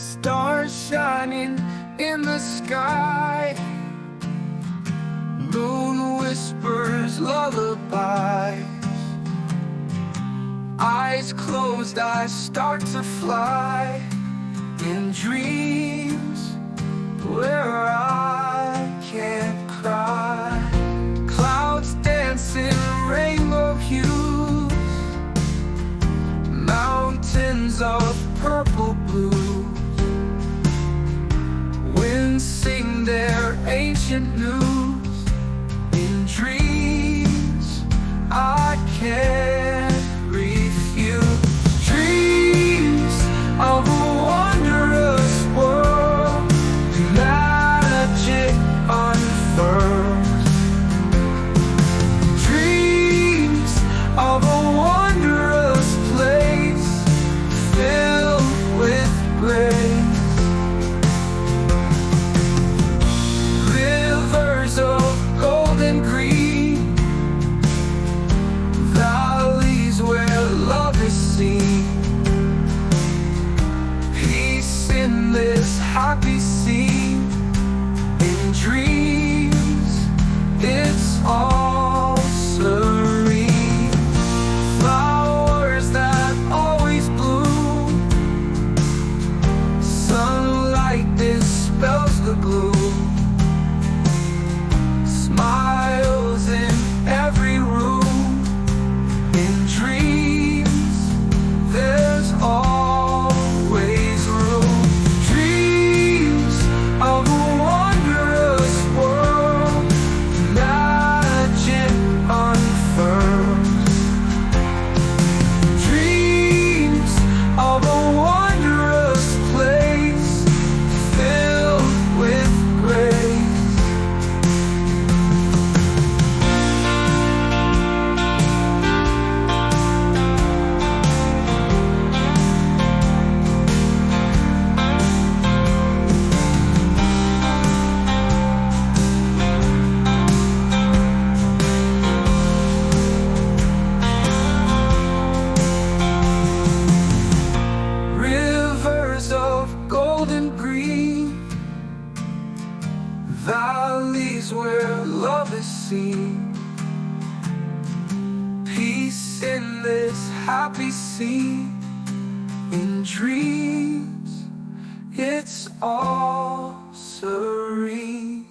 Stars shining in the sky, moon whispers lullabies. Eyes closed, I start to fly in dreams where I can't cry. Clouds dance in rainbow hues, mountains of purple blue. Winds sing their ancient news. In dreams I can't refuse. Dreams of a wondrous world, magic unfurled. Dreams of a wondrous place filled with grace. Rivers of gold and green, valleys where love is seen. Peace in this happy scene. In dreams, it's all serene. Flowers that always bloom, sunlight dispels the gloom. Smiles in every room. In dreams, there's always room. Dreams of a wondrous world, magic unfurled. Dreams of a wondrous place filled with grace. Rivers of golden green, valleys where love is seen. Peace in this happy scene. In dreams, it's all serene.